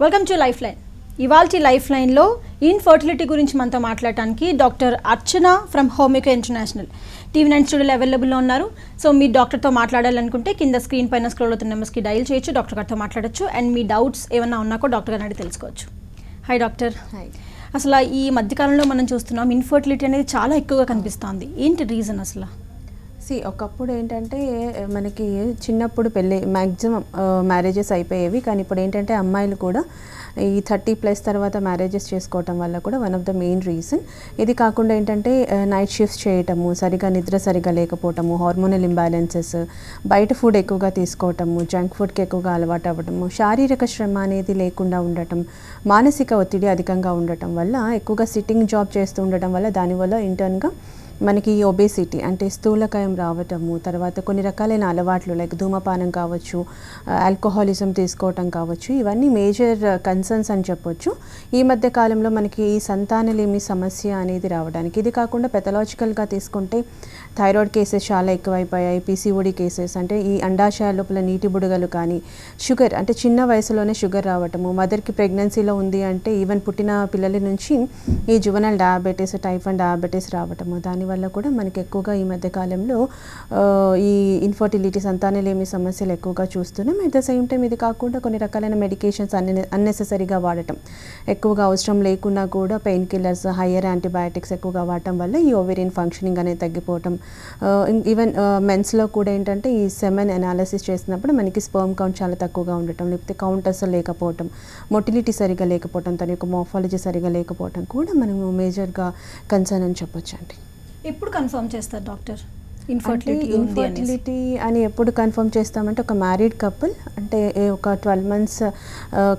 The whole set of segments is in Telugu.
Welcome to life line. ఇవాల్టి లైఫ్ లైన్లో ఇన్ఫర్టిలిటీ గురించి మనతో మాట్లాడటానికి డాక్టర్ అర్చన ఫ్రమ్ హోమికో ఇంటర్నేషనల్ TV9 స్టూడియోలో అవైలబుల్లో ఉన్నారు. సో మీ డాక్టర్తో మాట్లాడాలనుకుంటే కింద స్క్రీన్ పైన స్క్రోల్ అవుతున్న నెంబర్స్కి డైల్ చేయొచ్చు, డాక్టర్ గారితో మాట్లాడచ్చు. అండ్ మీ డౌట్స్ ఏమన్నా ఉన్నా కూడా డాక్టర్ గారిని అడిగి తెలుసుకోవచ్చు. Hi doctor. హాయ్. అసలు ఈ మధ్యకాలంలో మనం చూస్తున్నాం ఇన్ఫర్టిలిటీ అనేది చాలా ఎక్కువగా కనిపిస్తుంది. ఏంటి రీజన్ అసలు? ఒకప్పుడు ఏంటంటే మనకి చిన్నప్పుడు పెళ్ళి మ్యాక్సిమం మ్యారేజెస్ అయిపోయేవి, కానీ ఇప్పుడు ఏంటంటే అమ్మాయిలు కూడా ఈ 30+ తర్వాత మ్యారేజెస్ చేసుకోవటం వల్ల కూడా one of the main reason. ఇది కాకుండా ఏంటంటే నైట్ షిఫ్ట్స్ చేయటము, సరిగా నిద్ర సరిగా లేకపోవటము, హార్మోనల్ ఇంబ్యాలెన్సెస్, బయట ఫుడ్ ఎక్కువగా తీసుకోవటము, జంక్ ఫుడ్కి ఎక్కువగా అలవాటు అవ్వటము, శారీరక శ్రమ అనేది లేకుండా ఉండటం, మానసిక ఒత్తిడి అధికంగా ఉండటం వల్ల, ఎక్కువగా సిట్టింగ్ జాబ్ చేస్తూ ఉండటం వల్ల దానివల్ల ఇంటర్న్గా మనకి ఈ ఒబేసిటీ అంటే స్థూలకాయం రావటము, తర్వాత కొన్ని రకాలైన అలవాట్లు లైక్ ధూమపానం కావచ్చు, ఆల్కహాలిజం తీసుకోవటం కావచ్చు, ఇవన్నీ మేజర్ కన్సర్న్స్ అని చెప్పొచ్చు. ఈ మధ్య కాలంలో మనకి ఈ సంతానలేమి సమస్య అనేది రావడానికి. ఇది కాకుండా పెథలాజికల్గా తీసుకుంటే థైరాయిడ్ కేసెస్ చాలా ఎక్కువైపోయాయి, PCOD కేసెస్ అంటే ఈ అండాశయాల లోపల నీటి బుడగలు కానీ, షుగర్ అంటే చిన్న వయసులోనే షుగర్ రావటము, మదర్కి ప్రెగ్నెన్సీలో ఉంది అంటే ఈవెన్ పుట్టిన పిల్లల నుంచి ఈ జువెనల్ డయాబెటీస్, టైప్ 1 డయాబెటీస్ రావటము, దానివల్ల కూడా మనకి ఎక్కువగా ఈ మధ్య కాలంలో ఈ ఇన్ఫర్టిలిటీ సంతానలేమి సమస్యలు ఎక్కువగా చూస్తున్నాం. అట్ ద సేమ్ టైం ఇది కాకుండా కొన్ని రకాలైన మెడికేషన్స్ అన్నెసెసరీగా వాడటం, ఎక్కువగా అవసరం లేకున్నా కూడా పెయిన్ కిల్లర్స్, హయ్యర్ యాంటీబయాటిక్స్ ఎక్కువగా వాడటం వల్ల ఈ ఓవేరియన్ ఫంక్షనింగ్ అనేది తగ్గిపోవటం. ఈవెన్ మెన్స్లో కూడా ఏంటంటే ఈ సెమెన్ అనాలిసిస్ చేసినప్పుడు మనకి స్పర్మ్ కౌంట్ చాలా తక్కువగా ఉండటం, లేకపోతే కౌంట్ అసలు లేకపోవటం, మొటిలిటీ సరిగా లేకపోవటం, తన యొక్క మోర్ఫాలజీ సరిగా లేకపోవటం కూడా మనము మేజర్గా కన్సర్న్ అని చెప్పొచ్చు అండి. ఎప్పుడు కన్ఫర్మ్ చేస్తారు డాక్టర్ ఇన్ఫర్టిలిటీ అని? ఎప్పుడు కన్ఫర్మ్ చేస్తామంటే ఒక మ్యారీడ్ కపుల్ అంటే ఒక 12 months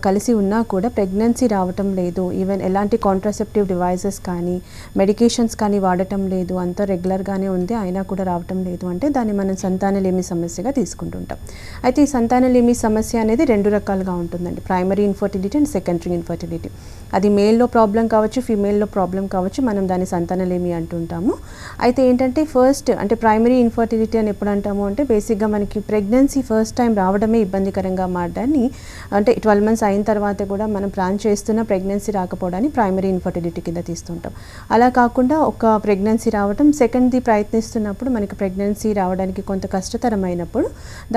కలిసి ఉన్నా కూడా ప్రెగ్నెన్సీ రావటం లేదు, ఈవెన్ ఎలాంటి కాంట్రాసెప్టివ్ డివైజెస్ కానీ మెడికేషన్స్ కానీ వాడటం లేదు, అంతా రెగ్యులర్గానే ఉంది, అయినా కూడా రావటం లేదు అంటే దాన్ని మనం సంతానలేమి సమస్యగా తీసుకుంటుంటాం. అయితే ఈ సంతానలేమి సమస్య అనేది 2 రకాలుగా ఉంటుందండి, primary infertility and secondary infertility. అది మేల్లో ప్రాబ్లం కావచ్చు, ఫీమేల్లో ప్రాబ్లం కావచ్చు, మనం దాన్ని సంతానలేమి అంటుంటాము. అయితే ఏంటంటే ఫస్ట్ అంటే ప్రైమరీ ఇన్ఫర్టిలిటీ అని ఎప్పుడు అంటాము అంటే బేసిక్గా మనకి ప్రెగ్నెన్సీ ఫస్ట్ టైం రావడమే ఇబ్బందికరంగా మారడాన్ని, అంటే 12 months అయిన తర్వాత కూడా మనం ప్లాన్ చేస్తున్న ప్రెగ్నెన్సీ రాకపోవడాన్ని ప్రైమరీ ఇన్ఫర్టిలిటీ కింద తీస్తుంటాం. అలా కాకుండా ఒక ప్రెగ్నెన్సీ రావడం, సెకండ్ది ప్రయత్నిస్తున్నప్పుడు మనకి ప్రెగ్నెన్సీ రావడానికి కొంత కష్టతరమైనప్పుడు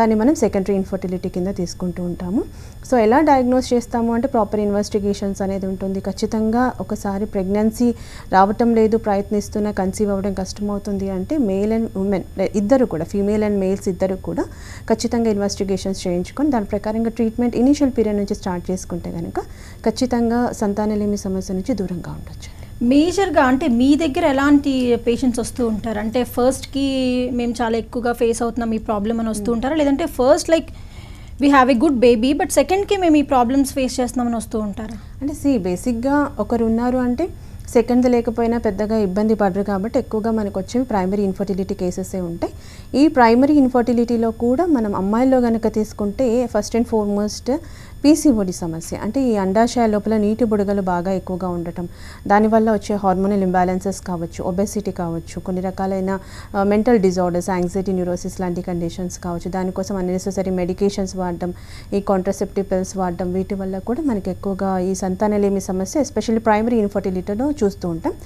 దాన్ని మనం సెకండరీ ఇన్ఫర్టిలిటీ కింద తీసుకుంటూ ఉంటాము. సో ఎలా డయాగ్నోస్ చేస్తాము అంటే ప్రాపర్ ఇన్వెస్టిగేషన్స్ అనేది ఉంటుంది. ఖచ్చితంగా ఒకసారి ప్రెగ్నెన్సీ రావటం లేదు, ప్రయత్నిస్తున్న కన్సీవ్ అవ్వడం కష్టమవుతుంది అంటే మేల్ అండ్ ఉమెన్ ఇద్దరు కూడా, ఫీమేల్ అండ్ మేల్స్ ఇద్దరు కూడా ఖచ్చితంగా ఇన్వెస్టిగేషన్స్ చేయించుకొని దాని ప్రకారంగా ట్రీట్మెంట్ ఇనీషియల్ పీరియడ్ నుంచి స్టార్ట్ చేసుకుంటే కనుక ఖచ్చితంగా సంతానలేమి సమస్య నుంచి దూరంగా ఉండొచ్చు. మేజర్గా అంటే మీ దగ్గర ఎలాంటి పేషెంట్స్ వస్తూ ఉంటారు? అంటే ఫస్ట్కి మేము చాలా ఎక్కువగా ఫేస్ అవుతున్నాం ఈ ప్రాబ్లమ్ అని వస్తూ ఉంటారా, లేదంటే first like we have a good baby but సెకండ్కి మేము ఈ ప్రాబ్లమ్స్ ఫేస్ చేస్తున్నామని వస్తూ ఉంటారా? అంటే బేసిక్గా ఒకరు ఉన్నారు అంటే సెకండ్ లేకపోయినా పెద్దగా ఇబ్బంది పడరు కాబట్టి ఎక్కువగా మనకు వచ్చేవి ప్రైమరీ ఇన్ఫర్టిలిటీ కేసెసే ఉంటాయి. ఈ ప్రైమరీ ఇన్ఫర్టిలిటీలో కూడా మనం అమ్మాయిల్లో కనుక తీసుకుంటే ఫస్ట్ అండ్ ఫార్మోస్ట్ PCOD సమస్య అంటే ఈ అండాశయ లోపల నీటి బుడగలు బాగా ఎక్కువగా ఉండటం, దానివల్ల వచ్చే హార్మోనల్ ఇంబ్యాలెన్సెస్ కావచ్చు, ఒబెసిటీ కావచ్చు, కొన్ని రకాలైన మెంటల్ డిజార్డర్స్, యాంగ్జైటీ, న్యూరోసిస్ లాంటి కండిషన్స్ కావచ్చు, దానికోసం అన్నెసెసరీ మెడికేషన్స్ వాడడం, ఈ కాంట్రాసెప్టివ్ పిల్స్ వాడడం, వీటి వల్ల కూడా మనకి ఎక్కువగా ఈ సంతానలేమి సమస్య ఎస్పెషల్లీ ప్రైమరీ ఇన్ఫర్టిలిటీలో చూస్తూ ఉంటాం.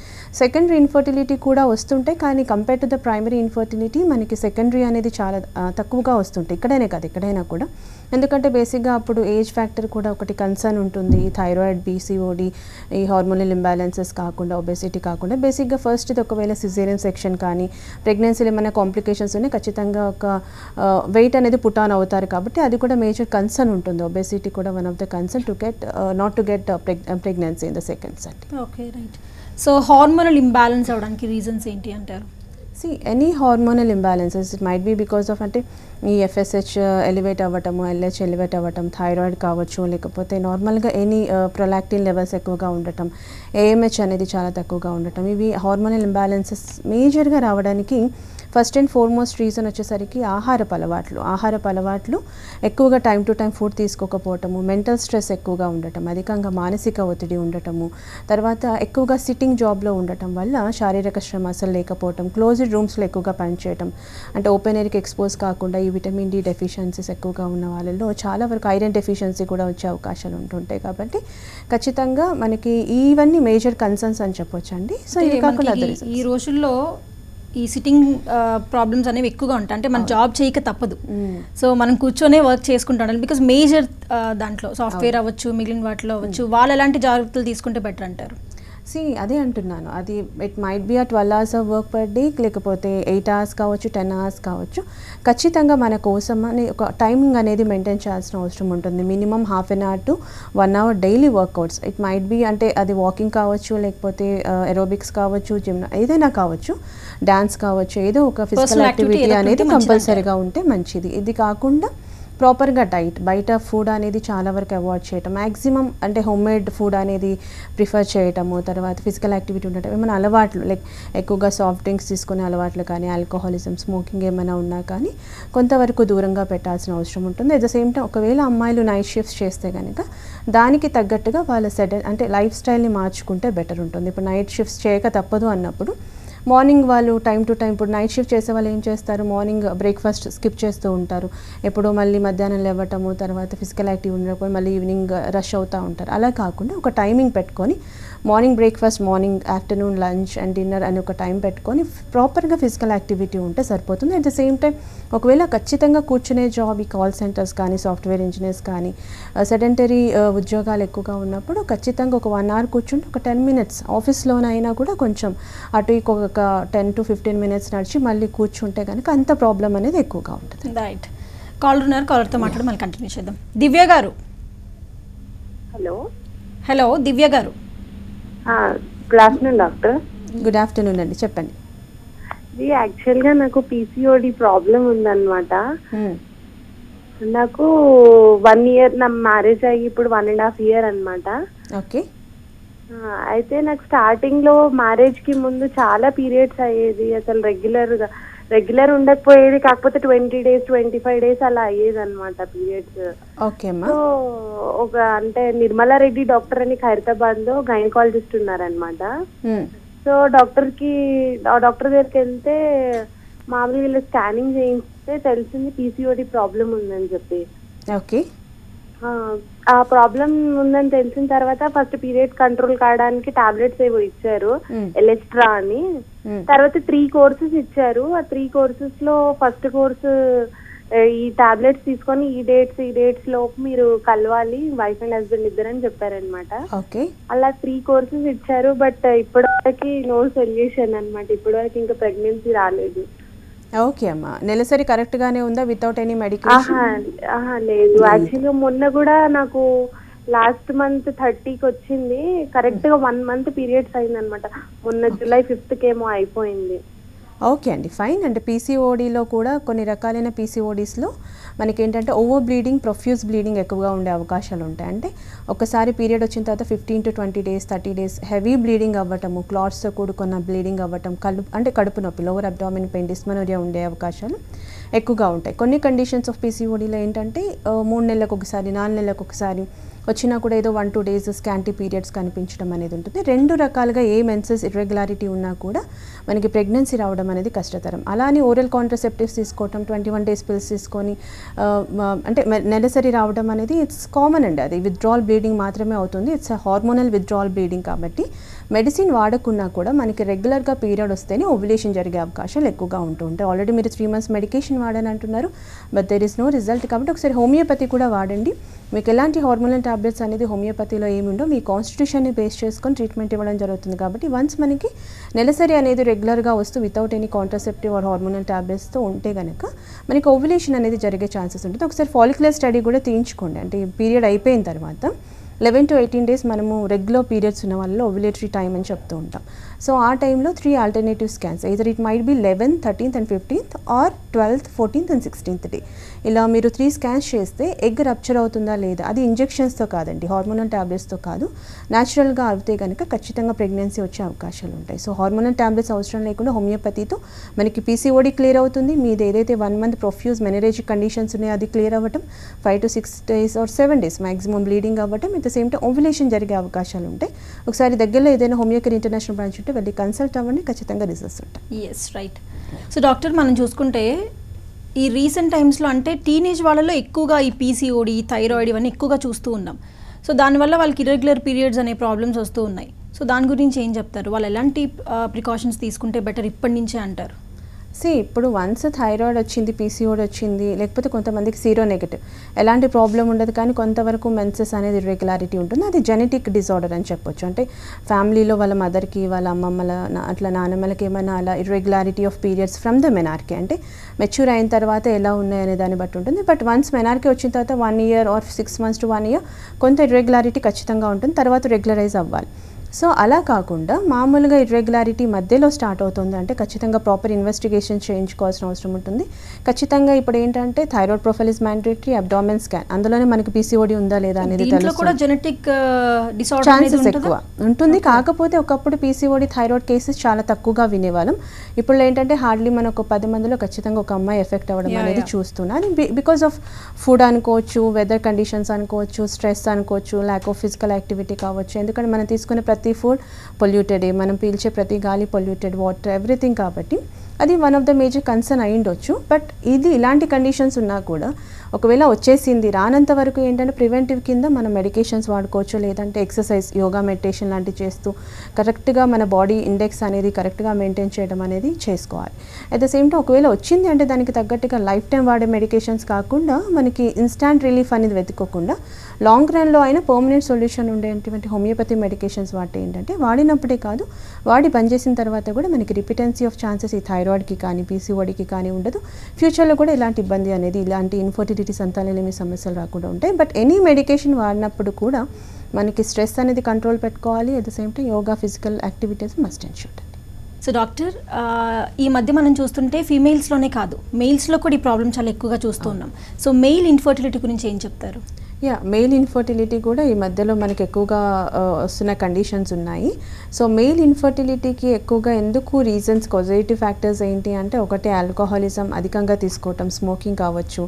సెకండరీ ఇన్ఫర్టిలిటీ కూడా వస్తుంటాయి, కానీ compare to the primary infertility మనకి సెకండరీ అనేది చాలా తక్కువగా వస్తుంటాయి, ఇక్కడైనా కాదు ఎక్కడైనా కూడా. ఎందుకంటే బేసిక్గా అప్పుడు ఏజ్ ఫ్యాక్టర్ కూడా ఒకటి కన్సర్న్ ఉంటుంది, థైరాయిడ్, PCOD, ఈ హార్మోనల్ ఇంబ్యాలెన్సెస్ కాకుండా, ఒబెసిటీ కాకుండా బేసిక్గా ఫస్ట్ ఇది ఒకవేళ సిజేరియన్ సెక్షన్ కానీ ప్రెగ్నెన్సీలో ఏమైనా కాంప్లికేషన్స్ ఉన్నాయి ఖచ్చితంగా ఒక వెయిట్ అనేది పుట్ ఆన్ అవుతారు కాబట్టి అది కూడా మేజర్ కన్సర్న్ ఉంటుంది. ఒబెసిటీ కూడా one of the concern to get not to get pregnancy in the seconds అండి. Okay right. So hormonal imbalance అవడానికి రీజన్స్ ఏంటి అంటారు? Any hormonal imbalances it might be because of అంటే ఈ FSH ఎలివేట్ అవ్వటము, LH ఎలివేట్ అవ్వటం, థైరాయిడ్ కావచ్చు, లేకపోతే నార్మల్గా ఎనీ ప్రొలాక్టిన్ లెవెల్స్ ఎక్కువగా ఉండటం, AMH అనేది చాలా తక్కువగా ఉండటం, ఇవి హార్మోనల్ ఇంబ్యాలెన్సెస్ మేజర్గా రావడానికి ఫస్ట్ అండ్ ఫార్మోస్ట్ రీజన్ వచ్చేసరికి ఆహారపు అలవాట్లు ఎక్కువగా టైం టు టైం ఫుడ్ తీసుకోకపోవటము, మెంటల్ స్ట్రెస్ ఎక్కువగా ఉండటం, అధికంగా మానసిక ఒత్తిడి ఉండటము, తర్వాత ఎక్కువగా సిట్టింగ్ జాబ్లో ఉండటం వల్ల శారీరక శ్రమ అసలు లేకపోవటం, క్లోజ్డ్ రూమ్స్లో ఎక్కువగా పనిచేయటం, అంటే ఓపెన్ ఎయిర్కి ఎక్స్పోజ్ కాకుండా ఈ విటమిన్ డి డెఫిషియన్సీస్ ఎక్కువగా ఉన్న వాళ్ళలో చాలా వరకు ఐరన్ డెఫిషియన్సీ కూడా వచ్చే అవకాశాలు ఉంటుంటాయి. కాబట్టి ఖచ్చితంగా మనకి ఇవన్నీ మేజర్ కన్సర్న్స్ అని చెప్పొచ్చు అండి. సో ఇది కాకుండా ఈ రోజుల్లో ఈ సిట్టింగ్ ప్రాబ్లమ్స్ అనేవి ఎక్కువగా ఉంటాయి. అంటే మనం జాబ్ చేయక తప్పదు, సో మనం కూర్చొనే వర్క్ చేసుకుంటాం. బికాస్ మేజర్ దాంట్లో సాఫ్ట్వేర్ అవ్వచ్చు, మిగిలిన వాటిలో అవ్వచ్చు, వాళ్ళు ఎలాంటి జాగ్రత్తలు తీసుకుంటే బెటర్ అంటారు? అదే అంటున్నాను, అది it might B 12 hours of work per day, లేకపోతే 8 hours కావచ్చు, 10 hours కావచ్చు. ఖచ్చితంగా మన కోసం ఒక టైమింగ్ అనేది మెయింటైన్ చేయాల్సిన అవసరం ఉంటుంది. Minimum ½ an hour to 1 hour daily workouts. It might B అంటే అది వాకింగ్ కావచ్చు, లేకపోతే ఎరోబిక్స్ కావచ్చు, జిమ్ ఏదైనా కావచ్చు, డాన్స్ కావచ్చు, ఏదో ఒక ఫిజికల్ యాక్టివిటీ అనేది కంపల్సరీగా ఉంటే మంచిది. ఇది కాకుండా ప్రాపర్గా డైట్, బయట ఫుడ్ అనేది చాలా వరకు అవాయిడ్ చేయటం, మ్యాక్సిమం అంటే హోమ్మేడ్ ఫుడ్ అనేది ప్రిఫర్ చేయటము, తర్వాత ఫిజికల్ యాక్టివిటీ ఉండటం, ఏమైనా అలవాట్లు లైక్ ఎక్కువగా సాఫ్ట్ డ్రింక్స్ తీసుకునే అలవాట్లు కానీ, ఆల్కహాలిజం, స్మోకింగ్ ఏమైనా ఉన్నా కానీ కొంతవరకు దూరంగా పెట్టాల్సిన అవసరం ఉంటుంది. అట్ ద సేమ్ టైం ఒకవేళ అమ్మాయిలు నైట్ షిఫ్ట్స్ చేస్తే కనుక దానికి తగ్గట్టుగా వాళ్ళ అంటే లైఫ్ స్టైల్ని మార్చుకుంటే బెటర్ ఉంటుంది. ఇప్పుడు నైట్ షిఫ్ట్స్ చేయక తప్పదు అన్నప్పుడు మార్నింగ్ వాళ్ళు టైం టు టైం, ఇప్పుడు నైట్ షిఫ్ట్ చేసే వాళ్ళు ఏం చేస్తారు, మార్నింగ్ బ్రేక్ఫాస్ట్ స్కిప్ చేస్తూ ఉంటారు, ఎప్పుడో మళ్ళీ మధ్యాహ్నం లేవటము, తర్వాత ఫిజికల్ యాక్టివ్ ఉండకపోయి మళ్ళీ ఈవినింగ్ రష్ అవుతూ ఉంటారు. అలా కాకుండా ఒక టైమింగ్ పెట్టుకొని morning breakfast, morning afternoon lunch and dinner అని ఒక టైం పెట్టుకొని ప్రాపర్గా ఫిజికల్ యాక్టివిటీ ఉంటే సరిపోతుంది. అట్ ద సేమ్ టైం ఒకవేళ ఖచ్చితంగా కూర్చునే జాబ్, ఈ కాల్ సెంటర్స్ కానీ, సాఫ్ట్వేర్ ఇంజనీర్స్ కానీ, సెడెంటరీ ఉద్యోగాలు ఎక్కువగా ఉన్నప్పుడు ఖచ్చితంగా ఒక 1 hour కూర్చుంటే ఒక 10 minutes ఆఫీస్లోనైనా కూడా కొంచెం అటు ఒక 10 to 15 minutes నడిచి మళ్ళీ కూర్చుంటే కనుక అంత ప్రాబ్లం అనేది ఎక్కువగా ఉంటుంది. రైట్, కాలర్ ఉన్నారు, కాలర్తో మాట్లాడి మళ్ళీ కంటిన్యూ చేద్దాం. దివ్య గారు. హలో దివ్య గారు. Good afternoon doctor. Good afternoon అండి, చెప్పండి. ఇది యాక్చువల్గా నాకు పీసీఓడి ప్రాబ్లం ఉందన్నమాట. నాకు 1 year, నా మ్యారేజ్ అయ్యి ఇప్పుడు 1.5 year అన్నమాట. ఓకే. అయితే నాకు స్టార్టింగ్ లో మ్యారేజ్ కి ముందు చాలా పీరియడ్స్ అయ్యేది, అసలు రెగ్యులర్ ఉండకపోయేది, కాకపోతే 20 days 25 days అలా అయ్యేది అనమాట పీరియడ్స్. సో ఒక అంటే నిర్మలా రెడ్డి డాక్టర్ అని ఖైరతాబాద్ లో గైనకాలజిస్ట్ ఉన్నారనమాట. సో డాక్టర్ దగ్గరికి వెళ్తే మామూలుగా వీళ్ళు స్కానింగ్ చేయిస్తే తెలిసింది పీసీఓడి ప్రాబ్లం ఉందని చెప్పి. ఓకే. ఆ ప్రాబ్లం ఉందని తెలిసిన తర్వాత ఫస్ట్ పీరియడ్ కంట్రోల్ కావడానికి టాబ్లెట్స్ ఏవో ఇచ్చారు, ఎలెస్ట్రా అని. తర్వాత 3 courses ఇచ్చారు. ఆ 3 courses లో ఫస్ట్ కోర్సు ఈ టాబ్లెట్స్ తీసుకొని ఈ డేట్స్ లోపు మీరు కలవాలి, వైఫ్ అండ్ హస్బెండ్ ఇద్దరని చెప్పారనమాట. అలా 3 courses ఇచ్చారు. బట్ ఇప్పటివరకు నో సొల్యూషన్ అనమాట. ఇప్పటివరకు ఇంకా ప్రెగ్నెన్సీ రాలేదు. ఓకే అమ్మా, నెలసరి కరెక్ట్ గానే ఉందా వితౌట్ ఎనీ మెడికేషన్? లేదు, యాక్చువల్గా మొన్న కూడా నాకు లాస్ట్ మంత్ 30కి వచ్చింది, కరెక్ట్ గా 1 month పీరియడ్స్ అయింది అనమాట. మొన్న July 5th కేమో అయిపోయింది. ఓకే అండి, ఫైన్. అంటే పీసీఓడిలో కూడా కొన్ని రకాలైన పీసీఓడీస్లో మనకి ఏంటంటే ఓవర్ బ్లీడింగ్, ప్రొఫ్యూజ్ బ్లీడింగ్ ఎక్కువగా ఉండే అవకాశాలు ఉంటాయి. అంటే ఒకసారి పీరియడ్ వచ్చిన తర్వాత 15 to 20 days 30 days heavy bleeding అవ్వటము, క్లాట్స్తో కూడుకున్న బ్లీడింగ్ అవ్వటం, కడుపు నొప్పి, లోవర్ అబ్డామిన్ పెయిన్, డిస్మెనోరియా ఉండే అవకాశాలు ఎక్కువగా ఉంటాయి. కొన్ని కండిషన్స్ ఆఫ్ పీసీఓడీలో ఏంటంటే 3 నెలలకు ఒకసారి, 4 నెలలకు ఒకసారి వచ్చినా కూడా ఏదో 1-2 days స్కాంటీ పీరియడ్స్ కనిపించడం అనేది ఉంటుంది. 2 రకాలుగా ఏ మెన్సెస్ ఇర్రెగ్యులారిటీ ఉన్నా కూడా మనకి ప్రెగ్నెన్సీ రావడం అనేది కష్టతరం. అలానే ఓరల్ కాంట్రసెప్టివ్స్ తీసుకోవటం, 21 days పిల్స్ తీసుకొని అంటే నెలసరి రావడం అనేది ఇట్స్ కామన్ అండి. అది విత్డ్రాల్ బ్లీడింగ్ మాత్రమే అవుతుంది. It's hormonal withdrawal bleeding. కాబట్టి మెడిసిన్ వాడకున్నా కూడా మనకి రెగ్యులర్గా పీరియడ్ వస్తేనే ఓవ్యులేషన్ జరిగే అవకాశాలు ఎక్కువగా ఉంటూ ఉంటాయి. ఆల్రెడీ మీరు 3 months మెడికేషన్ వాడని అంటున్నారు, but there is no result. కాబట్టి ఒకసారి హోమియోపతి కూడా వాడండి. మీకు ఎలాంటి హార్మోనల్ టాబ్లెట్స్ అనేది హోమియోపతిలో ఏమి ఉండవు, మీ కాన్స్టిట్యూషన్ని బేస్ చేసుకొని ట్రీట్మెంట్ ఇవ్వడం జరుగుతుంది. కాబట్టి వన్స్ మనకి నెలసరి అనేది రెగ్యులర్గా వస్తూ without any contraceptive or hormonal టాబ్లెట్స్తో ఉంటే కనుక మనకి ఓవ్యులేషన్ అనేది జరిగే ఛాన్సెస్ ఉంటుంది. ఒకసారి ఫాలిక్యులర్ స్టడీ కూడా తీయించుకోండి. అంటే పీరియడ్ అయిపోయిన తర్వాత 11 to 18 days మనము రెగ్యులర్ పీరియడ్స్ ఉన్న వాళ్ళలో ఓవ్యులేటరీ టైం అని చెప్తూ ఉంటాం. సో ఆ టైంలో 3 alternative scans, either it might be 11th, 13th and 15th or 12th, 14th and 16th day. ఇలా మీరు 3 స్కాన్స్ చేస్తే ఎగ్ రప్చర్ అవుతుందా లేదా, అది ఇంజెక్షన్స్తో కాదండి, హార్మోనల్ ట్యాబ్లెట్స్తో కాదు, న్యాచురల్గా అవుతే కనుక ఖచ్చితంగా ప్రెగ్నెన్సీ వచ్చే అవకాశాలు ఉంటాయి. సో హార్మోనల్ ట్యాబ్లెట్స్ అవసరం లేకుండా హోమియోపతితో మనకి పీసీఓడి క్లియర్ అవుతుంది. మీది ఏదైతే 1 month ప్రొఫ్యూజ్ మెనరేజిక్ కండిషన్స్ ఉన్నాయో అది క్లియర్ అవ్వటం, 5 to 6 days or 7 days maximum bleeding అవ్వటం, at the same time ovulation జరిగే అవకాశాలు ఉంటాయి. ఒకసారి దగ్గరలో ఏదైనా హోమియోకేర్ ఇంటర్నేషనల్ బ్రాంచ్ ఉంటే వెళ్ళి కన్సల్ట్ అవ్వండి, ఖచ్చితంగా రిజల్ట్స్ ఉంటాయి. Yes, right. సో డాక్టర్, మనం చూసుకుంటే ఈ రీసెంట్ టైమ్స్లో అంటే టీనేజ్ వాళ్ళలో ఎక్కువగా ఈ పీసీఓడి, థైరాయిడ్ ఇవన్నీ ఎక్కువగా చూస్తూ ఉన్నాం. సో దానివల్ల వాళ్ళకి ఇర్రెగ్యులర్ పీరియడ్స్ అనే ప్రాబ్లమ్స్ వస్తూ ఉన్నాయి. సో దాని గురించి ఏం చెప్తారు? వాళ్ళు ఎలాంటి ప్రికాషన్స్ తీసుకుంటే బెటర్ ఇప్పటి నుంచే అంటారు? ఇప్పుడు వన్స్ థైరాయిడ్ వచ్చింది, పీసీఓడి వచ్చింది, లేకపోతే కొంతమందికి సీరో నెగటివ్, ఎలాంటి ప్రాబ్లం ఉండదు, కానీ కొంతవరకు మెన్సెస్ అనేది ఇర్రెగ్యులారిటీ ఉంటుంది. అది జెనెటిక్ డిజార్డర్ అని చెప్పొచ్చు. అంటే ఫ్యామిలీలో వాళ్ళ మదర్కి, వాళ్ళ అమ్మమ్మల అట్లా నానమ్మలకి ఏమైనా అలా irregularity of periods from the menarche, అంటే మెచ్యూర్ అయిన తర్వాత ఎలా ఉన్నాయనే దాన్ని బట్టి ఉంటుంది. బట్ వన్స్ మెనార్కీ వచ్చిన తర్వాత 1 year or 6 months to 1 year కొంత ఇర్రెగ్యులారిటీ ఖచ్చితంగా ఉంటుంది, తర్వాత రెగ్యులరైజ్ అవ్వాలి. సో అలా కాకుండా మామూలుగా ఇర్రెగ్యులారిటీ మధ్యలో స్టార్ట్ అవుతుంది అంటే ఖచ్చితంగా ప్రాపర్ ఇన్వెస్టిగేషన్ చేయించుకోవాల్సిన అవసరం ఉంటుంది. ఖచ్చితంగా ఇప్పుడు ఏంటంటే thyroid profile is mandatory, abdomen scan, అందులోనే మనకి పీసీఓడి ఉందా లేదా అనేది ఛాన్సెస్ ఎక్కువ ఉంటుంది. కాకపోతే ఒకప్పుడు పీసీఓడి థైరాయిడ్ కేసెస్ చాలా తక్కువగా వినేవాళ్ళం. ఇప్పుడు ఏంటంటే హార్డ్లీ మన ఒక 10 మందిలో ఖచ్చితంగా ఒక అమ్మాయి ఎఫెక్ట్ అవ్వడం అనేది చూస్తున్నాం. అది బికాస్ ఆఫ్ ఫుడ్ అనుకోవచ్చు, వెదర్ కండిషన్స్ అనుకోవచ్చు, స్ట్రెస్ అనుకోవచ్చు, ల్యాక్ ఆఫ్ ఫిజికల్ యాక్టివిటీ కావచ్చు. ఎందుకంటే మనం తీసుకునే ప్రతి ఫుడ్ పొల్యూటెడే, మనం పీల్చే ప్రతి గాలి పొల్యూటెడ్, వాటర్, ఎవ్రీథింగ్. కాబట్టి అది one of the major concern అయి ఉండొచ్చు. బట్ ఇది ఇలాంటి కండిషన్స్ ఉన్నా కూడా ఒకవేళ వచ్చేసింది రానంత వరకు ఏంటంటే ప్రివెంటివ్ కింద మనం మెడికేషన్స్ వాడుకోవచ్చు, లేదంటే ఎక్సర్సైజ్, యోగా, మెడిటేషన్ లాంటివి చేస్తూ కరెక్ట్గా మన బాడీ ఇండెక్స్ అనేది కరెక్ట్గా మెయింటైన్ చేయడం అనేది చేసుకోవాలి. అట్ ద సేమ్ టైం ఒకవేళ వచ్చింది అంటే దానికి తగ్గట్టుగా లైఫ్ టైం వాడే మెడికేషన్స్ కాకుండా మనకి ఇన్స్టాంట్ రిలీఫ్ అనేది వెతుక్కోకుండా లాంగ్ రన్లో అయినా పర్మనెంట్ సొల్యూషన్ ఉండేటువంటి హోమియోపతి మెడికేషన్స్ వాడితే ఏంటంటే వాడినప్పుడే కాదు, వాడి పనిచేసిన తర్వాత కూడా మనకి రిపిటెన్సీ ఆఫ్ ఛాన్సెస్ ఈ థైరాయిడ్కి కానీ పీసీఓడికి కానీ ఉండదు. ఫ్యూచర్లో కూడా ఇలాంటి ఇబ్బంది అనేది, ఇలాంటి ఇన్ఫర్టిలిటీ, సంతానలేమి సమస్యలు రాకుండా ఉంటాయి. బట్ ఎనీ మెడికేషన్ వాడినప్పుడు కూడా మనకి స్ట్రెస్ అనేది కంట్రోల్ పెట్టుకోవాలి. At the same time yoga, physical activities must ensure. So doctor, ఈ మధ్య మనం చూస్తుంటే ఫీమేల్స్లోనే కాదు మెయిల్స్లో కూడా ఈ ప్రాబ్లం చాలా ఎక్కువగా చూస్తూ ఉన్నాం. సో మెయిల్ ఇన్ఫర్టిలిటీ గురించి ఏం చెప్తారు? మెయిల్ ఇన్ఫర్టిలిటీ కూడా ఈ మధ్యలో మనకి ఎక్కువగా వస్తున్న కండిషన్స్ ఉన్నాయి. సో మెయిల్ ఇన్ఫర్టిలిటీకి ఎక్కువగా ఎందుకు రీజన్స్, కాజేటివ్ ఫ్యాక్టర్స్ ఏంటి అంటే ఒకటి ఆల్కహాలిజం అధికంగా తీసుకోవటం, స్మోకింగ్ కావచ్చు,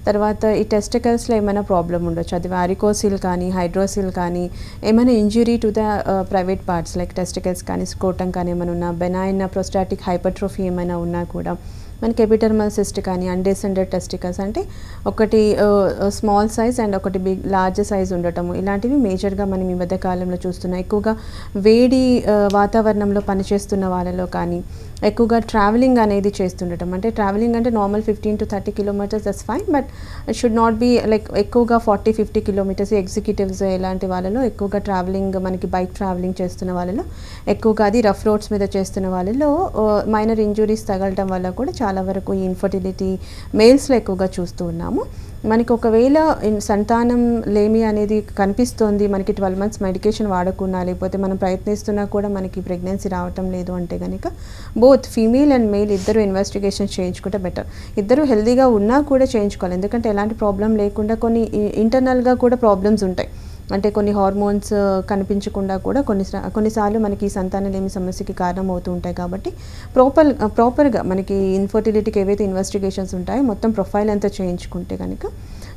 తర్వాత ఈ టెస్టికల్స్లో ఏమైనా ప్రాబ్లం ఉండొచ్చు, అది వారికోసిల్ కానీ హైడ్రోసిల్ కానీ, ఏమైనా injury to the private parts like testicles కానీ స్క్రోటం కానీ ఏమైనా ఉన్నా, బెనైన్ ప్రోస్టాటిక్ హైపర్ట్రోఫీ ఏమైనా ఉన్నా కూడా, మనకి ఎపిడర్మల్ సిస్ట్ కానీ, అన్డెసెండెడ్ టెస్టికల్స్ అంటే ఒకటి స్మాల్ సైజ్ అండ్ ఒకటి లార్జ్ సైజ్ ఉండటము, ఇలాంటివి మేజర్గా మనం ఈ మధ్య కాలంలో చూస్తున్నాం. ఎక్కువగా వేడి వాతావరణంలో పనిచేస్తున్న వాళ్ళలో కానీ, ఎక్కువగా ట్రావెలింగ్ అనేది చేస్తుండటం, అంటే ట్రావెలింగ్ అంటే normal 15 to 30 kilometers that's fine, but it should not be like ఎక్కువగా 40-50 kilometers. ఎగ్జిక్యూటివ్స్ ఇలాంటి వాళ్ళలో ఎక్కువగా ట్రావెలింగ్, మనకి బైక్ ట్రావెలింగ్ చేస్తున్న వాళ్ళలో ఎక్కువగా, అది రఫ్ రోడ్స్ మీద చేస్తున్న వాళ్ళలో మైనర్ ఇంజురీస్ తగలటం వల్ల కూడా చాలా వరకు ఈ ఇన్ఫర్టిలిటీ మేల్స్లో ఎక్కువగా చూస్తూ ఉన్నాము. మనకి ఒకవేళ సంతానం లేమి అనేది కనిపిస్తోంది, మనకి 12 months మెడికేషన్ వాడకున్నా, లేకపోతే మనం ప్రయత్నిస్తున్నా కూడా మనకి ప్రెగ్నెన్సీ రావటం లేదు అంటే కనుక బోత్ ఫీమేల్ అండ్ మేల్ ఇద్దరు ఇన్వెస్టిగేషన్ చేయించుకుంటే బెటర్. ఇద్దరు హెల్దీగా ఉన్నా కూడా చేయించుకోవాలి, ఎందుకంటే ఎలాంటి ప్రాబ్లం లేకుండా కొన్ని ఇంటర్నల్గా కూడా ప్రాబ్లమ్స్ ఉంటాయి. అంటే కొన్ని హార్మోన్స్ కనిపించకుండా కూడా కొన్నిసార్లు మనకి సంతానలేమి సమస్యకి కారణం అవుతూ ఉంటాయి. కాబట్టి ప్రాపర్గా మనకి ఇన్ఫర్టిలిటీకి ఏవైతే ఇన్వెస్టిగేషన్స్ ఉంటాయో మొత్తం ప్రొఫైల్ అంతా చేయించుకుంటే కనుక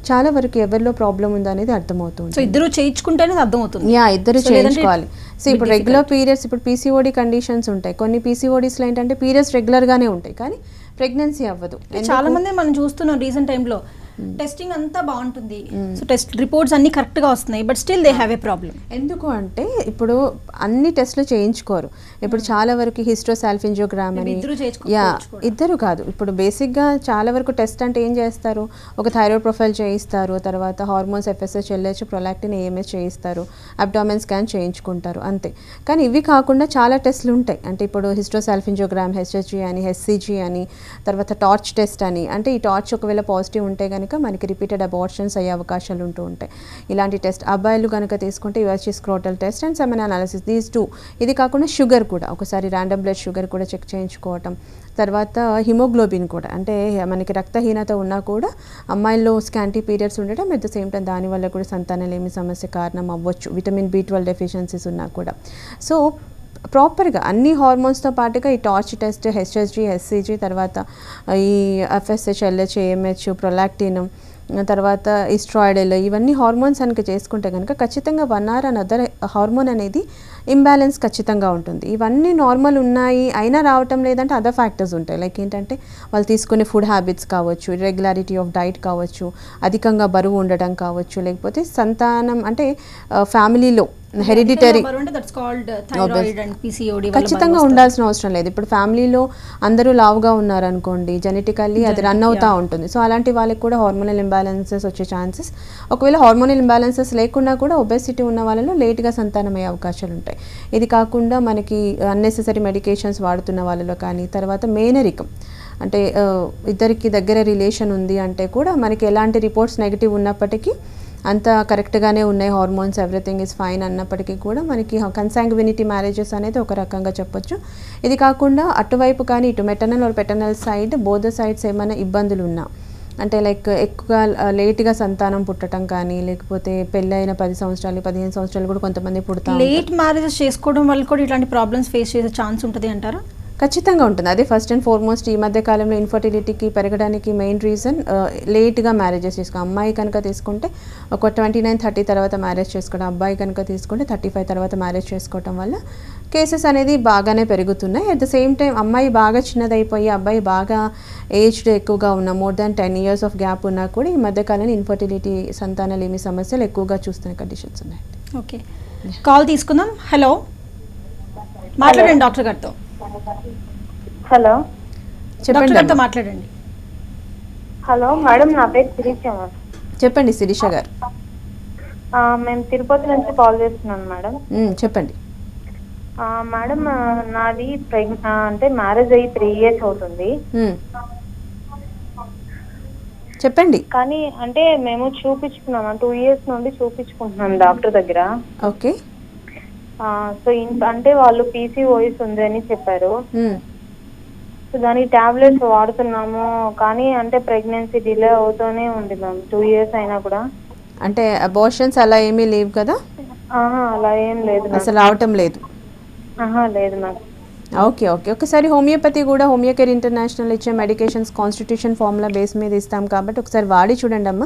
చాలా వరకు ఎవరిలో ప్రాబ్లం ఉందా అనేది అర్థమవుతుంది. సో ఇద్దరు చేయించుకుంటేనే అర్థమవుతుంది. ఇద్దరు చేయించుకోవాలి. సో ఇప్పుడు రెగ్యులర్ పీరియడ్స్, ఇప్పుడు పీసీఓడి కండిషన్స్ ఉంటాయి, కొన్ని పీసీఓడీస్లో ఏంటంటే పీరియడ్స్ రెగ్యులర్గానే ఉంటాయి కానీ ప్రెగ్నెన్సీ అవ్వదు. చాలా మంది మనం చూస్తున్నాం రీసెంట్ టైంలో టెస్టింగ్ అంతా బాగుంటుంది, సో టెస్ట్ రిపోర్ట్స్ అన్ని కరెక్ట్గా వస్తున్నాయి, but still they have a problem. ఎందుకు అంటే ఇప్పుడు అన్ని టెస్ట్లు చేయించుకోరు. ఇప్పుడు చాలా వరకు హిస్టోసాల్ఫింజియోగ్రామ్ అని, ఇద్దరు కాదు, ఇప్పుడు బేసిక్గా చాలా వరకు టెస్ట్ అంటే ఏం చేస్తారు, ఒక థైరాయిడ్ ప్రొఫైల్ చేయిస్తారు, తర్వాత hormones FSH, LH, prolactin, AMS చేయిస్తారు, అబ్డామిన్ స్కాన్ చేయించుకుంటారు అంతే. కానీ ఇవి కాకుండా చాలా టెస్ట్లు ఉంటాయి. అంటే ఇప్పుడు హిస్టోసాల్ఫింజియోగ్రామ్, HHG అని, HCG అని, తర్వాత టార్చ్ టెస్ట్ అని, అంటే ఈ టార్చ్ ఒకవేళ పాజిటివ్ ఉంటే కనుక కనుక మనకి రిపీటెడ్ అబార్షన్స్ అయ్యే అవకాశాలు ఉంటూ ఉంటాయి. ఇలాంటి టెస్ట్ అబ్బాయిలు కనుక తీసుకుంటే USG scrotal test and semen analysis, these 2. ఇది కాకుండా షుగర్ కూడా ఒకసారి ర్యాండమ్ బ్లడ్ షుగర్ కూడా చెక్ చేయించుకోవటం, తర్వాత హిమోగ్లోబిన్ కూడా, అంటే మనకి రక్తహీనత ఉన్నా కూడా అమ్మాయిల్లో స్కాంటీ పీరియడ్స్ ఉండటం, అట్ ద సేమ్ టైం దానివల్ల కూడా సంతానలేమి సమస్య కారణం అవ్వచ్చు. విటమిన్ B12 డెఫిషియన్సీస్ ఉన్నా కూడా. సో ప్రాపర్గా అన్ని హార్మోన్స్తో పాటుగా ఈ టార్చ్ టెస్ట్, హెచ్ఎస్జీ, హెచ్సిజీ, తర్వాత ఈ ఎఫ్ఎస్హెచ్, ఎల్హెచ్, ఏఎంహెచ్, ప్రొలాక్టిన్, తర్వాత ఈస్ట్రాయిడల్, ఇవన్నీ హార్మోన్స్ కనుక చేసుకుంటే కనుక ఖచ్చితంగా 1 or another హార్మోన్ అనేది ఇంబ్యాలెన్స్ ఖచ్చితంగా ఉంటుంది. ఇవన్నీ నార్మల్ ఉన్నాయి అయినా రావటం లేదంటే అదర్ ఫ్యాక్టర్స్ ఉంటాయి. లైక్ ఏంటంటే వాళ్ళు తీసుకునే ఫుడ్ హ్యాబిట్స్ కావచ్చు, ఇర్రెగ్యులారిటీ ఆఫ్ డైట్ కావచ్చు, అధికంగా బరువు ఉండటం కావచ్చు, లేకపోతే సంతానం అంటే ఫ్యామిలీలో హెరిడిటరీ ఖచ్చితంగా ఉండాల్సిన అవసరం లేదు. ఇప్పుడు ఫ్యామిలీలో అందరూ లావుగా ఉన్నారనుకోండి, జెనెటికల్లీ అది రన్ అవుతూ ఉంటుంది. సో అలాంటి వాళ్ళకి కూడా హార్మోనల్ ఇంబ్యాలెన్సెస్ వచ్చే ఛాన్సెస్, ఒకవేళ హార్మోనల్ ఇంబ్యాలెన్సెస్ లేకుండా కూడా ఒబెసిటీ ఉన్న వాళ్ళలో లేట్గా సంతానం అయ్యే అవకాశాలు ఉంటాయి. ఇది కాకుండా మనకి అన్నెసెసరీ మెడికేషన్స్ వాడుతున్న వాళ్ళలో కానీ, తర్వాత మేనరికం అంటే ఇద్దరికి దగ్గర రిలేషన్ ఉంది అంటే కూడా మనకి ఎలాంటి రిపోర్ట్స్ నెగిటివ్ ఉన్నప్పటికీ, అంతా కరెక్ట్గానే ఉన్నాయి, హార్మోన్స్ ఎవ్రీథింగ్ ఈజ్ ఫైన్ అన్నప్పటికీ కూడా మనకి కన్సాంగ్వినిటీ మ్యారేజెస్ అనేది ఒక రకంగా చెప్పొచ్చు. ఇది కాకుండా అటువైపు కానీ ఇటు maternal or paternal side both sides ఏమైనా ఇబ్బందులు ఉన్నా, అంటే లైక్ ఎక్కువగా లేట్గా సంతానం పుట్టడం కానీ, లేకపోతే పెళ్ళైన 10 సంవత్సరాలు 15 సంవత్సరాలు కూడా కొంతమంది పుడతారు. లేట్ మ్యారేజెస్ చేసుకోవడం వల్ల కూడా ఇట్లాంటి ప్రాబ్లమ్స్ ఫేస్ చేసే ఛాన్స్ ఉంటుంది అంటారా? ఖచ్చితంగా ఉంటుంది. అదే ఫస్ట్ అండ్ ఫార్మోస్ట్ ఈ మధ్య కాలంలో ఇన్ఫర్టిలిటీకి పెరగడానికి మెయిన్ రీజన్ లేట్గా మ్యారేజెస్ చేసుకో. అమ్మాయి కనుక తీసుకుంటే ఒక 29-30 తర్వాత మ్యారేజ్ చేసుకోవడం, అబ్బాయి కనుక తీసుకుంటే 35 తర్వాత మ్యారేజ్ చేసుకోవడం వల్ల కేసెస్ అనేది బాగానే పెరుగుతున్నాయి. అట్ ద సేమ్ టైం అమ్మాయి బాగా చిన్నదైపోయి అబ్బాయి బాగా ఏజ్డ్ ఎక్కువగా ఉన్న more than 10 years of gap ఉన్నా కూడా ఈ మధ్యకాలంలో ఇన్ఫర్టిలిటీ సంతానలేమి సమస్యలు ఎక్కువగా చూస్తున్న కండిషన్స్ ఉన్నాయి. ఓకే, కాల్ తీసుకుందాం. హలో, మాట్లాడండి డాక్టర్ గారితో. హలో, డాక్టర్ గారితో మాట్లాడండి. హలో మేడం, నా పేరు శిరీష. చెప్పండి శిరీష గారు. మేము తిరుపతి నుంచి కాల్ చేస్తున్నాను మేడం. చెప్పండి మేడం, నాది అంటే మ్యారేజ్ అయ్యి 3 years అవుతుంది. చెప్పండి. కానీ అంటే మేము చూపించుకున్నాము 2 years నుండి చూపించుకుంటున్నాం డాక్టర్ దగ్గర. ఓకే. సో అంటే వాళ్ళు PCOS ఉంది అని చెప్పారు. సో దానికి టాబ్లెట్స్ వాడుతున్నాము, కానీ అంటే ప్రెగ్నెన్సీ డిలే అవుతూనే ఉంది మ్యామ్ 2 years అయినా కూడా. అంటే అబార్షన్స్ అలా ఏమీ లేవు కదా? అలా ఏం లేదు, అసలు రావటం లేదు. లేదు మ్యామ్. Okay okay. ఒకసారి హోమియోపతి కూడా హోమియోకేర్ ఇంటర్నేషనల్ ఇచ్చే మెడికేషన్స్ కాన్స్టిట్యూషన్ ఫార్ములా బేస్ మీద ఇస్తాం కాబట్టి ఒకసారి వాడి చూడండి అమ్మ.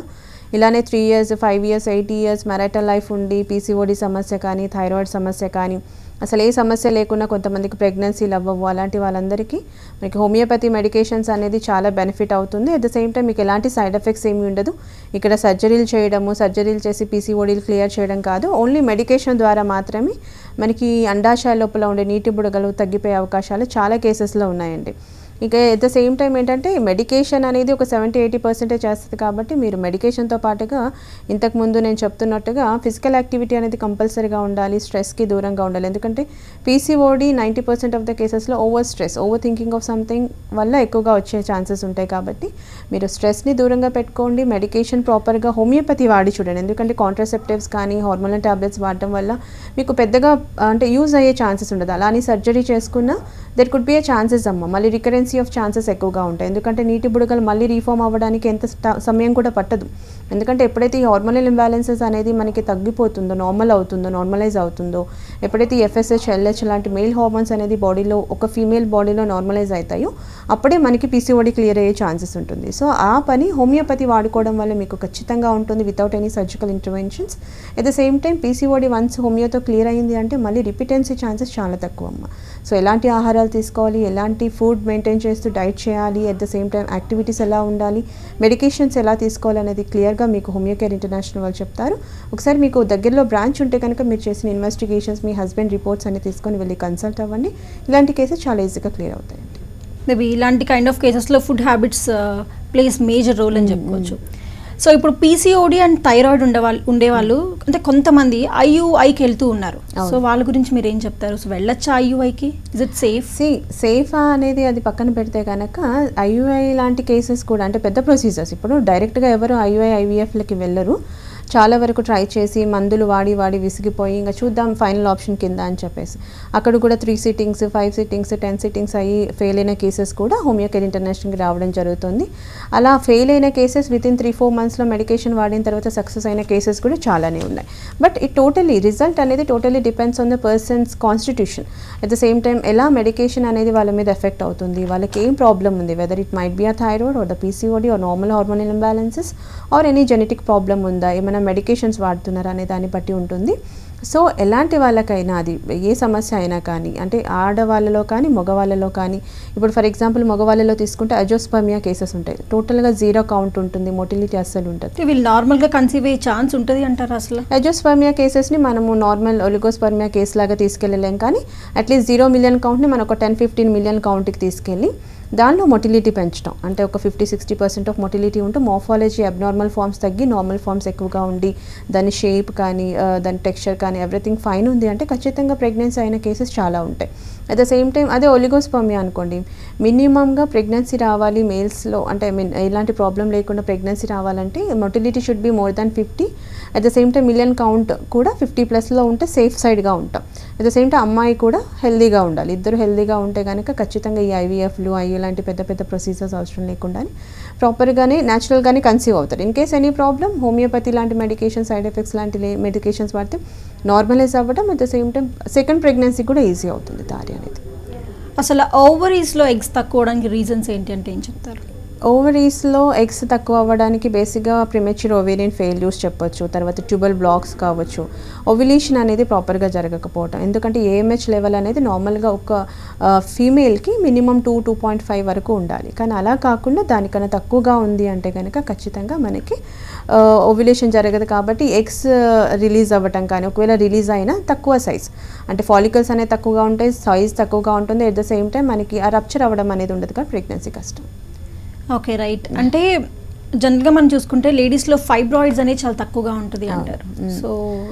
ఇలానే 3 years 5 years 8 years marital life ఉండి PCOD సమస్య కానీ, థైరాయిడ్ సమస్య కానీ, అసలు ఏ సమస్య లేకుండా కొంతమందికి ప్రెగ్నెన్సీలు అవ్వవు, అలాంటి వాళ్ళందరికీ మీకు హోమియోపతి మెడికేషన్స్ అనేది చాలా బెనిఫిట్ అవుతుంది. అట్ ద సేమ్ టైం మీకు ఎలాంటి సైడ్ ఎఫెక్ట్స్ ఏమీ ఉండదు. ఇక్కడ సర్జరీలు చేసి PCODలు క్లియర్ చేయడం కాదు, ఓన్లీ మెడికేషన్ ద్వారా మాత్రమే మనకి అండాశయ లోపల ఉండే నీటి బుడగలు తగ్గిపోయే అవకాశాలు చాలా కేసెస్లో ఉన్నాయండి. ఇక ఎట్ ద సేమ్ టైం ఏంటంటే మెడికేషన్ అనేది ఒక 70-80% చేస్తుంది కాబట్టి మీరు మెడికేషన్తో పాటుగా ఇంతకుముందు నేను చెప్తున్నట్టుగా ఫిజికల్ యాక్టివిటీ అనేది కంపల్సరీగా ఉండాలి, స్ట్రెస్కి దూరంగా ఉండాలి. ఎందుకంటే PCOD 90% ఆఫ్ ద కేసెస్లో ఓవర్ థింకింగ్ ఆఫ్ సంథింగ్ వల్ల ఎక్కువగా వచ్చే ఛాన్సెస్ ఉంటాయి. కాబట్టి మీరు స్ట్రెస్ని దూరంగా పెట్టుకోండి, మెడికేషన్ ప్రాపర్గా హోమియోపతి వాడి చూడండి. ఎందుకంటే కాంట్రాసెప్టివ్స్ కానీ హార్మోనల్ టాబ్లెట్స్ వాడటం వల్ల మీకు పెద్దగా అంటే యూజ్ అయ్యే ఛాన్సెస్ ఉండదు. అలానే సర్జరీ చేసుకున్నా there could be A chances అమ్మ, మళ్ళీ రికరెన్సీ ఆఫ్ ఛాన్సెస్ ఎక్కువగా ఉంటాయి. ఎందుకంటే నీటి బుడగలు మళ్ళీ రీఫార్మ్ అవ్వడానికి ఎంత సమయం కూడా పట్టదు. ఎందుకంటే ఎప్పుడైతే ఈ హార్మోనల్ ఇంబ్యాలెన్సెస్ అనేది మనకి తగ్గిపోతుందో, నార్మలైజ్ అవుతుందో, ఎప్పుడైతే FSH LH లాంటి మెయిల్ హార్మోన్స్ అనేది బాడీలో ఒక ఫీమేల్ బాడీలో నార్మలైజ్ అవుతాయో అప్పుడే మనకి PCOD క్లియర్ అయ్యే ఛాన్సెస్ ఉంటుంది. సో ఆ పని హోమియోపతి వాడుకోవడం వల్ల మీకు ఖచ్చితంగా ఉంటుంది without any surgical interventions. At the same time PCOD once హోమియోతో క్లియర్ అయింది అంటే మళ్ళీ రిపీటెన్సీ ఛాన్సెస్ చాలా తక్కువ అమ్మ. సో ఎలాంటి ఆహారాలు తీసుకోవాలి, ఎలాంటి ఫుడ్ మెయింటైన్ చేస్తూ డైట్ చేయాలి, at the same time activities ఎలా ఉండాలి, మెడికేషన్స్ ఎలా తీసుకోవాలి అనేది క్లియర్గా మీకు హోమియోకేర్ ఇంటర్నేషనల్ వాళ్ళు చెప్తారు. ఒకసారి మీకు దగ్గరలో బ్రాంచ్ ఉంటే కనుక మీరు చేసిన ఇన్వెస్టిగేషన్స్, మీ హస్బెండ్ రిపోర్ట్స్ అన్ని తీసుకొని వెళ్ళి కన్సల్ట్ అవ్వండి. ఇలాంటి కేసెస్ చాలా ఈజీగా క్లియర్ అవుతాయండి. మేబీ ఇలాంటి కైండ్ ఆఫ్ కేసెస్లో food habits plays major role అని చెప్పుకోవచ్చు. సో ఇప్పుడు పీసీఓడి అండ్ థైరాయిడ్ ఉండేవాళ్ళు అంటే కొంతమంది ఐయుఐకి వెళ్తూ ఉన్నారు. సో వాళ్ళ గురించి మీరు ఏం చెప్తారు? సో వెళ్ళొచ్చా ఐయుఐకి? Is it safe? సేఫా అనేది అది పక్కన పెడితే కనుక ఐయుఐ లాంటి కేసెస్ కూడా అంటే పెద్ద ప్రొసీజర్స్. ఇప్పుడు డైరెక్ట్గా ఎవరు ఐయుఐ ఐవీఎఫ్లకి వెళ్ళరు. చాలా వరకు ట్రై చేసి మందులు వాడి విసిగిపోయి ఇంకా చూద్దాం ఫైనల్ ఆప్షన్ కింద అని చెప్పేసి అక్కడ కూడా 3 సిట్టింగ్స్ 5 సిట్టింగ్స్ 10 సిట్టింగ్స్ అయ్యి ఫెయిల్ అయిన కేసెస్ కూడా హోమియోకేర్ ఇంటర్నేషనల్కి రావడం జరుగుతుంది. అలా ఫెయిల్ అయిన కేసెస్ వితిన్ 3-4 మంత్స్లో మెడికేషన్ వాడిన తర్వాత సక్సెస్ అయిన కేసెస్ కూడా చాలానే ఉన్నాయి. బట్ ఇట్ టోటలీ రిజల్ట్ అనేది totally depends on the person's constitution. At the same time ఎలా మెడికేషన్ అనేది వాళ్ళ మీద ఎఫెక్ట్ అవుతుంది, వాళ్ళకి ఏం ప్రాబ్లం ఉంది, whether it might be a thyroid or the PCOD or normal hormonal imbalances or any genetic problem ఉందా, ఏమైనా మెడికేషన్స్ వాడుతున్నారా అనే దాన్ని బట్టి ఉంటుంది. సో ఎలాంటి వాళ్ళకైనా అది ఏ సమస్య అయినా కానీ అంటే ఆడవాళ్ళలో కానీ మగవాళ్ళలో కానీ ఇప్పుడు ఫర్ ఎగ్జాంపుల్ మగవాళ్ళలో తీసుకుంటే అజోస్పర్మియా కేసెస్ ఉంటాయి. టోటల్గా 0 కౌంట్ ఉంటుంది, మొటిలిటీ అస్సలు ఉంటుంది. వీళ్ళు నార్మల్గా కన్సీవ్ అయ్యే ఛాన్స్ ఉంటుంది అంటారు? అసలు అజోస్పర్మియా కేసెస్ని మనము నార్మల్ ఒలిగోస్పర్మియా కేసు లాగా తీసుకెళ్ళలేం, కానీ అట్లీస్ట్ 0 మిలియన్ కౌంట్ని మనం ఒక 10-15 మిలియన్ కౌంట్కి తీసుకెళ్ళి దానిలో మొటిలిటీ పెంచడం అంటే ఒక 50-60% ఆఫ్ మొటిలిటీ ఉంటూ మోర్ఫాలజీ అబ్నార్మల్ ఫార్మ్స్ తగ్గి నార్మల్ ఫార్మ్స్ ఎక్కువగా ఉండి దాని షేప్ కానీ దాని టెక్స్చర్ కానీ ఎవ్రీథింగ్ ఫైన్ ఉంది అంటే ఖచ్చితంగా ప్రెగ్నెన్సీ అయిన కేసెస్ చాలా ఉంటాయి. అట్ ద సేమ్ టైం అదే ఒలిగోస్పర్మియా అనుకోండి, మినిమంగా ప్రెగ్నెన్సీ రావాలి మేల్స్లో అంటే ఎలాంటి ప్రాబ్లం లేకుండా ప్రెగ్నెన్సీ రావాలంటే motility should be more than 50. At the same time million count కూడా 50+ ఉంటే సేఫ్ సైడ్గా ఉంటాం. అట్ ద సేమ్ టైం అమ్మాయి కూడా హెల్దీగా ఉండాలి. ఇద్దరు హెల్దీగా ఉంటే కనుక ఖచ్చితంగా ఈ ఐవీఎఫ్లు ఇలాంటి పెద్ద పెద్ద ప్రొసీజర్స్ అవసరం లేకుండా ప్రాపర్గానే న్యాచురల్గానే కన్సీవ్ అవుతారు. In case any problem homeopathy లాంటి మెడికేషన్ సైడ్ ఎఫెక్ట్స్ లాంటి మెడికేషన్స్ వాడితే నార్మలైజ్ అవ్వడం at the same time second pregnancy కూడా ఈజీ అవుతుంది దారి అనేది. అసలు ఓవరీస్లో ఎగ్స్ తక్కువ అవడానికి రీజన్స్ ఏంటి అంటే ఏం చెప్తారు? ఓవరీస్లో ఎగ్స్ తక్కువ అవ్వడానికి బేసిక్గా ప్రిమెచ్యూర్ ఓవేరియన్ ఫెయిల్యూర్స్ చెప్పొచ్చు, తర్వాత ట్యూబల్ బ్లాక్స్ కావచ్చు, ఓవ్యులేషన్ అనేది ప్రాపర్గా జరగకపోవటం. ఎందుకంటే ఏఎంహెచ్ లెవెల్ అనేది నార్మల్గా ఒక ఫీమేల్కి మినిమం 2-2.5 వరకు ఉండాలి, కానీ అలా కాకుండా దానికన్నా తక్కువగా ఉంది అంటే కనుక ఖచ్చితంగా మనకి ఓవ్యులేషన్ జరగదు. కాబట్టి ఎగ్స్ రిలీజ్ అవ్వటం కానీ ఒకవేళ రిలీజ్ అయినా తక్కువ సైజ్ అంటే ఫాలికల్స్ అనేది తక్కువగా ఉంటాయి, సైజ్ తక్కువగా ఉంటుంది. ఎట్ ద సేమ్ టైం మనకి ఆ రప్చర్ అవ్వడం అనేది ఉండదు కాబట్టి ప్రెగ్నెన్సీ కష్టం. Okay right. అంటే జనరల్గా మనం చూసుకుంటే లేడీస్లో ఫైబ్రాయిడ్స్ అనేది చాలా తక్కువగా ఉంటుంది అంటారు. సో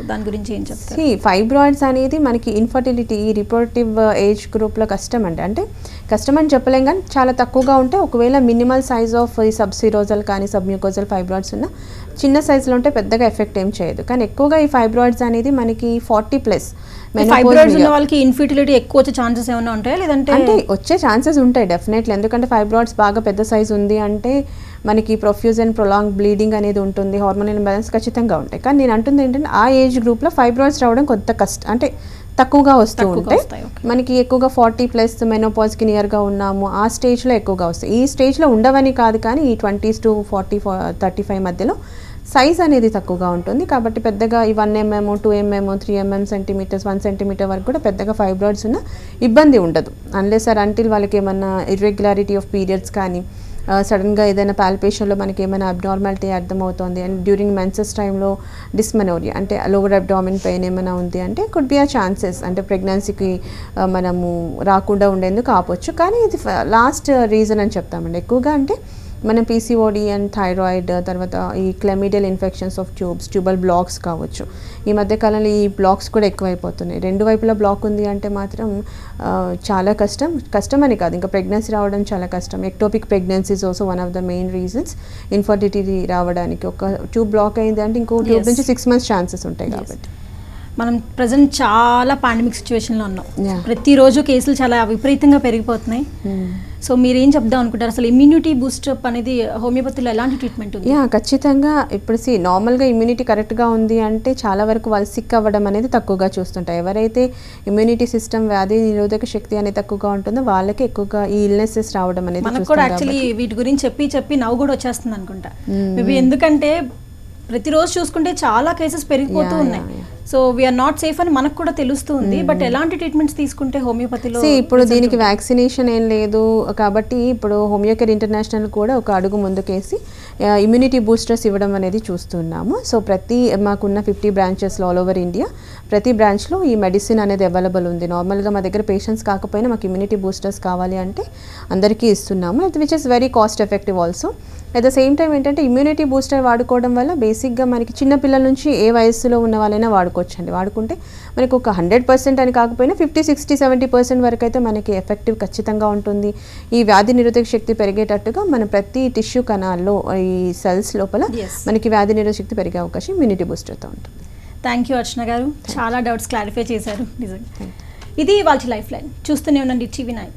దాని గురించి ఏం చెప్తారు? ఫైబ్రాయిడ్స్ అనేది మనకి ఇన్ఫర్టిలిటీ రిప్రొడక్టివ్ ఏజ్ గ్రూప్లో కష్టం అంటే కష్టం అని చెప్పలేం, కానీ చాలా తక్కువగా ఉంటే ఒకవేళ మినిమల్ సైజ్ ఆఫ్ ఈ సబ్సిరోజల్ కానీ సబ్మ్యూకోజల్ ఫైబ్రాయిడ్స్ ఉన్న చిన్న సైజులో ఉంటే పెద్దగా ఎఫెక్ట్ ఏం చేయదు. కానీ ఎక్కువగా ఈ ఫైబ్రాయిడ్స్ అనేది మనకి 40+. ఫైబ్రాయిడ్స్ ఉన్న వాళ్ళకి ఇన్ఫర్టిలిటీ ఎక్కువ వచ్చే ఛాన్సెస్ ఏమైనా ఉంటాయా? లేదంటే అంటే వచ్చే ఛాన్సెస్ ఉంటాయి డెఫినెట్లీ, ఎందుకంటే ఫైబ్రాయిడ్స్ బాగా పెద్ద సైజ్ ఉంది అంటే మనకి ప్రొఫ్యూజన్ ప్రొలాంగ్ బ్లీడింగ్ అనేది ఉంటుంది, హార్మోనల్ ఇంబ్యాలెన్స్ ఖచ్చితంగా ఉంటాయి. కానీ నేను అంటుంది ఏంటంటే ఆ ఏజ్ గ్రూప్లో ఫైబ్రాయిడ్స్ రావడం కొంత కష్టం అంటే తక్కువగా వస్తూ ఉంటాయి. మనకి ఎక్కువగా 40+ మెనోపాజ్కి నియర్గా ఉన్నాము ఆ స్టేజ్లో ఎక్కువగా వస్తాయి. ఈ స్టేజ్లో ఉండవని కాదు, కానీ ఈ 20s to 40-35 మధ్యలో సైజ్ అనేది తక్కువగా ఉంటుంది. కాబట్టి పెద్దగా ఈ 1 mm 2 mm 3 mm centimetres 1 centimetre వరకు కూడా పెద్దగా ఫైబ్రాయిడ్స్ ఉన్న ఇబ్బంది ఉండదు, అన్లెస్ ఆర్ అంటిల్ వాళ్ళకి ఏమన్నా ఇర్రెగ్యులారిటీ ఆఫ్ పీరియడ్స్ కానీ సడన్గా ఏదైనా పాల్పేషన్లో మనకి ఏమైనా అబ్నార్మాలిటీ అర్థమవుతుంది అండ్ డ్యూరింగ్ మెన్సెస్ టైంలో డిస్మెనోరియా అంటే లోవర్ అబ్డామిన్ పెయిన్ ఏమైనా ఉంది అంటే కుడ్ బి ఆ ఛాన్సెస్ అంటే ప్రెగ్నెన్సీకి మనము రాకుండా ఉండేందుకు ఆపొచ్చు. కానీ ఇది లాస్ట్ రీజన్ అని చెప్తామండి. ఎక్కువగా అంటే మనం పీసీఓడి అండ్ థైరాయిడ్, తర్వాత ఈ క్లెమిడియల్ ఇన్ఫెక్షన్స్ ఆఫ్ ట్యూబల్ బ్లాక్స్ కావచ్చు. ఈ మధ్యకాలంలో ఈ బ్లాక్స్ కూడా ఎక్కువైపోతున్నాయి. 2 వైపులా బ్లాక్ ఉంది అంటే మాత్రం చాలా కష్టం అని కాదు, ఇంకా ప్రెగ్నెన్సీ రావడం చాలా కష్టం. Ectopic pregnancy is also one of the main reasons infertility రావడానికి. ఒక ట్యూబ్ బ్లాక్ అయింది అంటే ఇంకో ట్యూబ్ నుంచి 6 months ఛాన్సెస్ ఉంటాయి. కాబట్టి మనం ప్రజెంట్ చాలా పాండమిక్ సిచ్యువేషన్లో ఉన్నాం. ప్రతిరోజు కేసులు చాలా విపరీతంగా పెరిగిపోతున్నాయి. సో మీరేం చెప్దాం అనుకుంటారు? అసలు ఇమ్యూనిటీ బూస్టప్ అనేది హోమియోపతిలో ఎలాంటి ట్రీట్మెంట్ ఉంది? ఖచ్చితంగా ఇప్పుడు నార్మల్గా ఇమ్యూనిటీ కరెక్ట్గా ఉంది అంటే చాలా వరకు వాళ్ళు సిక్ అవ్వడం అనేది తక్కువగా చూస్తుంటారు. ఎవరైతే ఇమ్యూనిటీ సిస్టమ్ వ్యాధి నిరోధక శక్తి అనేది తక్కువగా ఉంటుందో వాళ్ళకి ఎక్కువగా ఈ ఇల్నెసెస్ రావడం అనేది మనకు కూడా యాక్చువల్లీ వీటి గురించి చెప్పి నవ్వు కూడా వచ్చేస్తుంది అనుకుంటా. మేబీ ఎందుకంటే ప్రతిరోజు చూసుకుంటే చాలా కేసెస్ పెరిగిపోతూ ఉన్నాయి. సో వీఆర్ నాట్ సేఫ్ అని మనకు కూడా తెలుస్తుంది. బట్ ఎలాంటి ట్రీట్మెంట్స్ తీసుకుంటే హోమియోపతిలో? ఇప్పుడు దీనికి వ్యాక్సినేషన్ ఏం లేదు కాబట్టి ఇప్పుడు హోమియోకేర్ ఇంటర్నేషనల్ కూడా ఒక అడుగు ముందుకేసి ఇమ్యూనిటీ బూస్టర్స్ ఇవ్వడం అనేది చూస్తున్నాము. సో మాకున్న 50 బ్రాంచెస్లో ఆల్ ఓవర్ ఇండియా ప్రతి బ్రాంచ్లో ఈ మెడిసిన్ అనేది అవైలబుల్ ఉంది. నార్మల్గా మా దగ్గర పేషెంట్స్ కాకపోయినా మాకు ఇమ్యూనిటీ బూస్టర్స్ కావాలి అంటే అందరికీ ఇస్తున్నాము, which is very cost effective also. At the same time ఏంటంటే ఇమ్యూనిటీ బూస్టర్ వాడుకోవడం వల్ల బేసిక్గా మనకి చిన్నపిల్లల నుంచి ఏ వయస్సులో ఉన్న వాళ్ళైనా వాడుకోవచ్చండి. వాడుకుంటే మనకు ఒక 100% అని కాకపోయినా 50-60-70% వరకు అయితే మనకి ఎఫెక్టివ్ ఖచ్చితంగా ఉంటుంది. ఈ వ్యాధి నిరోధక శక్తి పెరిగేటట్టుగా మన ప్రతి టిష్యూ కణాల్లో ఈ సెల్స్ లోపల మనకి వ్యాధి నిరోధక శక్తి పెరిగే అవకాశం ఇమ్యూనిటీ బూస్టర్తో ఉంటుంది. థ్యాంక్ యూ అర్చన గారు, చాలా డౌట్స్ క్లారిఫై చేశారు నిజంగా. ఇది వాళ్ళ లైఫ్ లైన్. చూస్తూనే ఉండండి TV9.